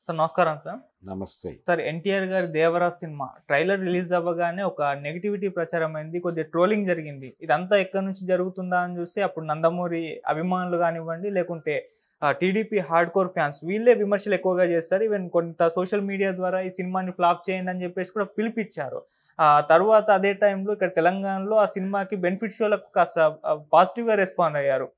Sir నమస్కారం sir. నమస్తే. Sir NTR గారి 'దేవరా' సినిమా ట్రైలర్ రిలీజ్ అవ్వగానే ఒక నెగటివిటీ ప్రచారం అయింది. కొద్దిగా ట్రోలింగ్ జరిగింది. ఇదంతా ఎక్కడి నుంచి జరుగుతుందా అని చూస్తే అప్పుడు నందమూరి అభిమానులు కానివ్వండి, లేకుంటే టీడీపీ హార్డ్ కోర్ ఫ్యాన్స్ వీళ్ళే విమర్శలు ఎక్కువగా చేస్తారు. ఈవెన్ కొంత సోషల్ మీడియా ద్వారా ఈ సినిమాని ఫ్లాప్ చేయండి అని చెప్పేసి కూడా పిలిపిచ్చారు. తర్వాత అదే టైంలో ఇక్కడ తెలంగాణలో ఆ సినిమాకి బెనిఫిట్ షోలకు కాస్త పాజిటివ్‌గా రెస్పాండ్ అయ్యారు.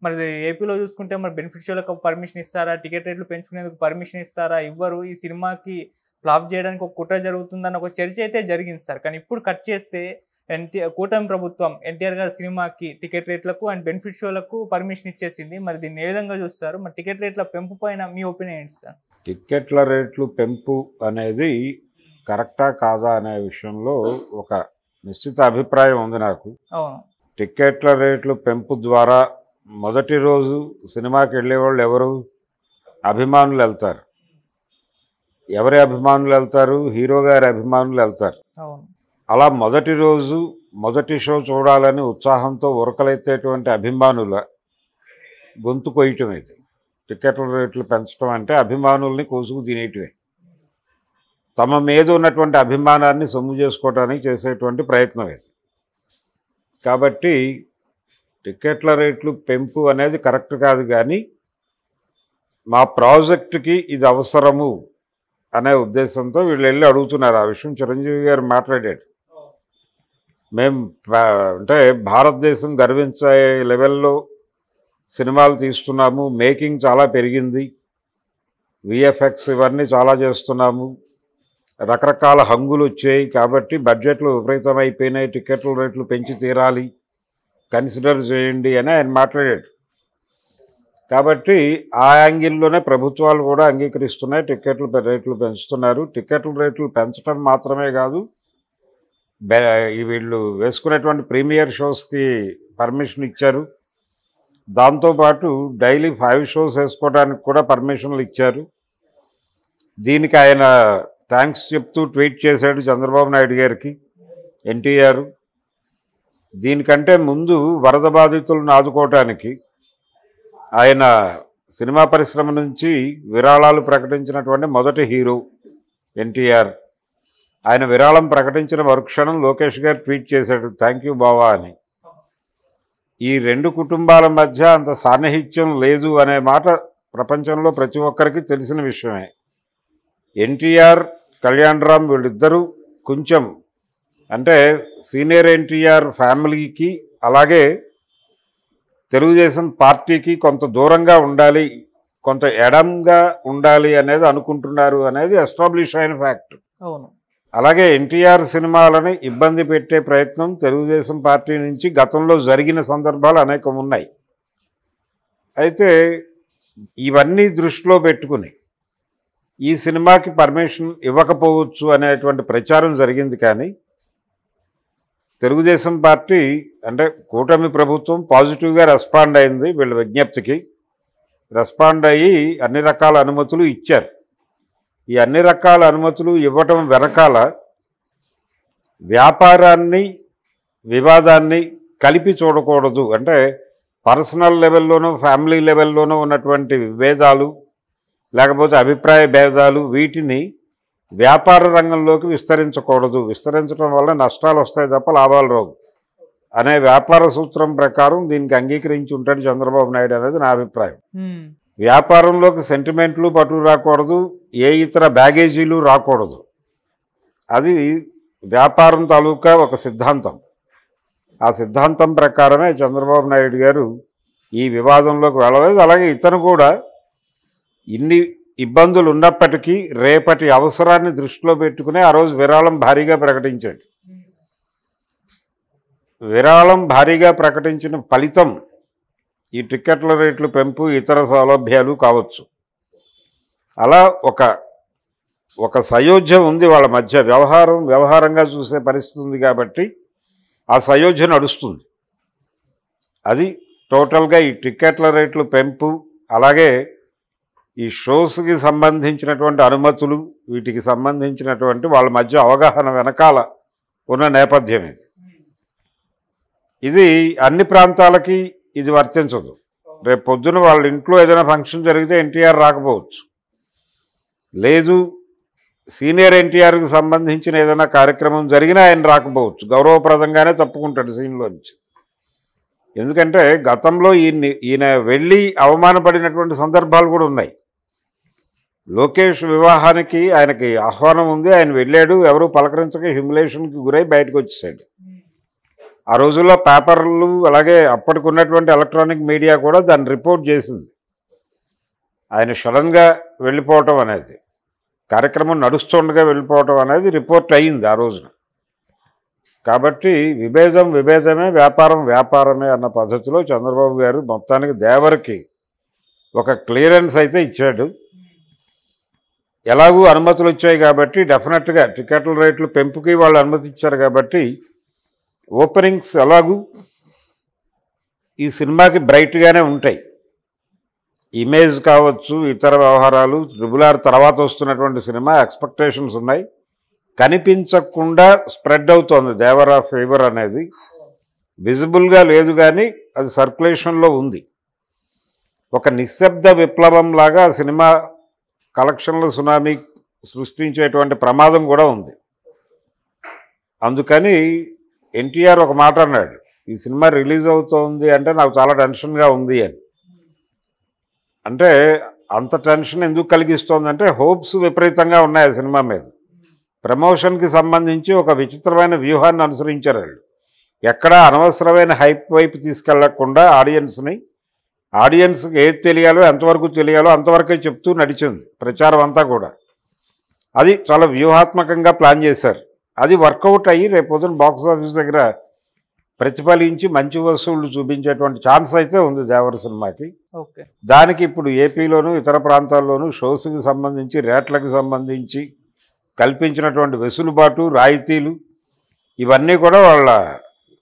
మరి ఏపీలో చూసుకుంటే మరి బెనిఫిట్ షోలకు పర్మిషన్ ఇస్తారా? టికెట్ రేట్లు పెంచుకునేందుకు పర్మిషన్ ఇస్తారా? ఇవ్వరు. ఈ సినిమాకి ఫ్లాప్ చేయడానికి ఒక కుట్ర జరుగుతుందన్న ఒక చర్చ అయితే జరిగింది సార్. కానీ ఇప్పుడు కట్ చేస్తే కూటమి ప్రభుత్వం ఎన్టీఆర్ గారి సినిమాకి టికెట్ రేట్లకు అండ్ బెనిఫిట్ షోలకు పర్మిషన్ ఇచ్చేసింది. మరి దీన్ని ఏ విధంగా చూస్తారు? మరి టికెట్ రేట్ల పెంపు పైన మీ ఒపీనియన్ ఏంటి సార్? టిక్కెట్ల రేట్లు పెంపు అనేది కరెక్టా కాదా అనే విషయంలో ఒక నిశ్చిత అభిప్రాయం ఉంది నాకు. అవును. టిక్కెట్ల రేట్లు పెంపు ద్వారా మొదటి రోజు సినిమాకి వెళ్ళేవాళ్ళు ఎవరు? అభిమానులు వెళ్తారు. ఎవరి అభిమానులు వెళ్తారు? హీరో గారి అభిమానులు వెళ్తారు. అవును. అలా మొదటి రోజు మొదటి షో చూడాలని ఉత్సాహంతో ఉరకలెత్తేటువంటి అభిమానుల గొంతు కొయ్యటం ఇది. టిక్కెట్ల రేట్లు పెంచడం అంటే అభిమానుల్ని కోసుకు తినేయటమే. తమ మీద ఉన్నటువంటి అభిమానాన్ని సొమ్ము చేసుకోవడానికి చేసేటువంటి ప్రయత్నం ఇది. కాబట్టి టిక్కెట్ల రేట్లు పెంపు అనేది కరెక్ట్ కాదు. కానీ మా ప్రాజెక్టుకి ఇది అవసరము అనే ఉద్దేశంతో వీళ్ళు వెళ్ళి అడుగుతున్నారు. ఆ విషయం చిరంజీవి గారు మాట్లాడాడు. మేము అంటే భారతదేశం గర్వించే లెవెల్లో సినిమాలు తీస్తున్నాము, మేకింగ్ చాలా పెరిగింది, విఎఫ్ఎక్స్ ఇవన్నీ చాలా చేస్తున్నాము, రకరకాల హంగులు వచ్చాయి, కాబట్టి బడ్జెట్లు విపరీతమైపోయినాయి, టిక్కెట్ల రేట్లు పెంచి తీరాలి, కన్సిడర్ చేయండి అని ఆయన మాట్లాడాడు. కాబట్టి ఆ యాంగిల్లోనే ప్రభుత్వాలు కూడా అంగీకరిస్తున్నాయి, టిక్కెట్ల రేట్లు పెంచుతున్నారు. టిక్కెట్ల రేట్లు పెంచడం మాత్రమే కాదు, వీళ్ళు వేసుకునేటువంటి ప్రీమియర్ షోస్కి పర్మిషన్ ఇచ్చారు. దాంతోపాటు డైలీ 5 షోస్ వేసుకోవడానికి కూడా పర్మిషన్లు ఇచ్చారు. దీనికి ఆయన థ్యాంక్స్ చెప్తూ ట్వీట్ చేశాడు చంద్రబాబు నాయుడు గారికి ఎన్టీఆర్. దీనికంటే ముందు వరద బాధితులను ఆదుకోవటానికి ఆయన సినిమా పరిశ్రమ నుంచి విరాళాలు ప్రకటించినటువంటి మొదటి హీరో ఎన్టీఆర్. ఆయన విరాళం ప్రకటించిన మరుక్షణం లోకేష్ గారు ట్వీట్ చేశాడు, థ్యాంక్ యూ బావా అని. ఈ రెండు కుటుంబాల మధ్య అంత సాన్నిహిత్యం లేదు అనే మాట ప్రపంచంలో ప్రతి ఒక్కరికి తెలిసిన విషయమే. ఎన్టీఆర్, కళ్యాణ్ రామ్ వీళ్ళిద్దరూ కొంచెం అంటే సీనియర్ ఎన్టీఆర్ ఫ్యామిలీకి అలాగే తెలుగుదేశం పార్టీకి కొంత దూరంగా ఉండాలి, కొంత ఎడంగా ఉండాలి అనేది అనుకుంటున్నారు అనేది ఎస్టాబ్లిష్ అయిన ఫ్యాక్ట్. అవును. అలాగే ఎన్టీఆర్ సినిమాలని ఇబ్బంది పెట్టే ప్రయత్నం తెలుగుదేశం పార్టీ నుంచి గతంలో జరిగిన సందర్భాలు అనేకం ఉన్నాయి. అయితే ఇవన్నీ దృష్టిలో పెట్టుకుని ఈ సినిమాకి పర్మిషన్ ఇవ్వకపోవచ్చు అనేటువంటి ప్రచారం జరిగింది. కానీ తెలుగుదేశం పార్టీ అంటే కూటమి ప్రభుత్వం పాజిటివ్గా రెస్పాండ్ అయింది. వీళ్ళ విజ్ఞప్తికి రెస్పాండ్ అయ్యి అన్ని రకాల అనుమతులు ఇచ్చారు. ఈ అన్ని రకాల అనుమతులు ఇవ్వటం వెనకాల వ్యాపారాన్ని వివాదాన్ని కలిపి చూడకూడదు. అంటే పర్సనల్ లెవెల్లోనూ ఫ్యామిలీ లెవెల్లోనూ ఉన్నటువంటి విభేదాలు లేకపోతే అభిప్రాయ భేదాలు వీటిని వ్యాపార రంగంలోకి విస్తరించకూడదు. విస్తరించడం వల్ల నష్టాలు వస్తాయి తప్ప లాభాలు రావు అనే వ్యాపార సూత్రం ప్రకారం దీనికి అంగీకరించి ఉంటాడు చంద్రబాబు నాయుడు అనేది నా అభిప్రాయం. వ్యాపారంలోకి సెంటిమెంట్లు పట్టు రాకూడదు, ఏ ఇతర బ్యాగేజీలు రాకూడదు. అది వ్యాపారం తాలూకా ఒక సిద్ధాంతం. ఆ సిద్ధాంతం ప్రకారమే చంద్రబాబు నాయుడు గారు ఈ వివాదంలోకి వెళ్ళలేదు. అలాగే ఇతను కూడా ఇన్ని ఇబ్బందులు ఉన్నప్పటికీ రేపటి అవసరాన్ని దృష్టిలో పెట్టుకుని ఆ రోజు విరాళం భారీగా ప్రకటించాడు. విరాళం భారీగా ప్రకటించిన ఫలితం ఈ టిక్కెట్ల రేట్లు పెంపు ఇతర సౌలభ్యాలు కావచ్చు. అలా ఒక సయోధ్య ఉంది వాళ్ళ మధ్య. వ్యవహారంగా చూసే పరిస్థితి ఉంది కాబట్టి ఆ సయోధ్య నడుస్తుంది. అది టోటల్గా ఈ టిక్కెట్ల రేట్లు పెంపు అలాగే ఈ షోస్కి సంబంధించినటువంటి అనుమతులు వీటికి సంబంధించినటువంటి వాళ్ళ మధ్య అవగాహన వెనకాల ఉన్న నేపథ్యం ఇది. ఇది అన్ని ప్రాంతాలకి ఇది వర్తించదు. రేపు పొద్దున వాళ్ళ ఇంట్లో ఏదైనా ఫంక్షన్ జరిగితే ఎన్టీఆర్ రాకపోవచ్చు, లేదు సీనియర్ ఎన్టీఆర్కి సంబంధించిన ఏదైనా కార్యక్రమం జరిగినా ఆయన రాకపోవచ్చు, గౌరవప్రదంగానే తప్పుకుంటాడు సీన్లో నుంచి. ఎందుకంటే గతంలో ఈయన వెళ్ళి అవమానపడినటువంటి సందర్భాలు కూడా ఉన్నాయి. లోకేష్ వివాహానికి ఆయనకి ఆహ్వానం ఉంది, ఆయన వెళ్ళాడు, ఎవరు పలకరించక హ్యూమిలేషన్కి గురై బయటకు వచ్చేసాడు. ఆ రోజుల్లో పేపర్లు అలాగే అప్పటికి ఉన్నటువంటి ఎలక్ట్రానిక్ మీడియా కూడా దాన్ని రిపోర్ట్ చేసింది. ఆయన సడన్గా వెళ్ళిపోవటం అనేది, కార్యక్రమం నడుస్తుండగా వెళ్ళిపోవటం అనేది రిపోర్ట్ అయ్యింది ఆ రోజున. కాబట్టి విభేదం విభేదమే, వ్యాపారం వ్యాపారమే అన్న పద్ధతిలో చంద్రబాబు గారు మొత్తానికి దేవరికి ఒక క్లియరెన్స్ అయితే ఇచ్చాడు. ఎలాగూ అనుమతులు వచ్చాయి కాబట్టి డెఫినెట్గా టికెట్ల రేట్లు పెంపుకి వాళ్ళు అనుమతి ఇచ్చారు కాబట్టి ఓపెనింగ్స్ ఎలాగూ ఈ సినిమాకి బ్రైట్గానే ఉంటాయి. ఇమేజ్ కావచ్చు, ఇతర వ్యవహారాలు, RRR తర్వాత వస్తున్నటువంటి సినిమా ఎక్స్పెక్టేషన్స్ ఉన్నాయి. కనిపించకుండా స్ప్రెడ్ అవుతోంది దేవరా ఫీవర్ అనేది, విజిబుల్గా లేదు కానీ అది సర్క్యులేషన్లో ఉంది. ఒక నిశ్శబ్ద విప్లవం లాగా సినిమా కలెక్షన్ల సునామీ సృష్టించేటువంటి ప్రమాదం కూడా ఉంది. అందుకని ఎన్టీఆర్ ఒక మాట అన్నాడు, ఈ సినిమా రిలీజ్ అవుతోంది అంటే నాకు చాలా టెన్షన్గా ఉంది అని. అంటే అంత టెన్షన్ ఎందుకు కలిగిస్తోందంటే హోప్స్ విపరీతంగా ఉన్నాయి ఆ సినిమా మీద. ప్రమోషన్కి సంబంధించి ఒక విచిత్రమైన వ్యూహాన్ని అనుసరించారు వాళ్ళు. ఎక్కడా అనవసరమైన హైప్ వైపు తీసుకెళ్లకుండా ఆడియన్స్కి ఏది తెలియాలో ఎంతవరకు తెలియాలో అంతవరకే చెప్తూ నడిచింది ప్రచారం అంతా కూడా. అది చాలా వ్యూహాత్మకంగా ప్లాన్ చేశారు. అది వర్కౌట్ అయ్యి రేపొద్దున బాక్స్ ఆఫీస్ దగ్గర ప్రతిఫలించి మంచి వసూళ్లు చూపించేటువంటి ఛాన్స్ అయితే ఉంది దేవర సినిమాకి. ఓకే, దానికి ఇప్పుడు ఏపీలోను ఇతర ప్రాంతాల్లోనూ షోస్కి సంబంధించి రేట్లకు సంబంధించి కల్పించినటువంటి వెసులుబాటు, రాయితీలు ఇవన్నీ కూడా వాళ్ళ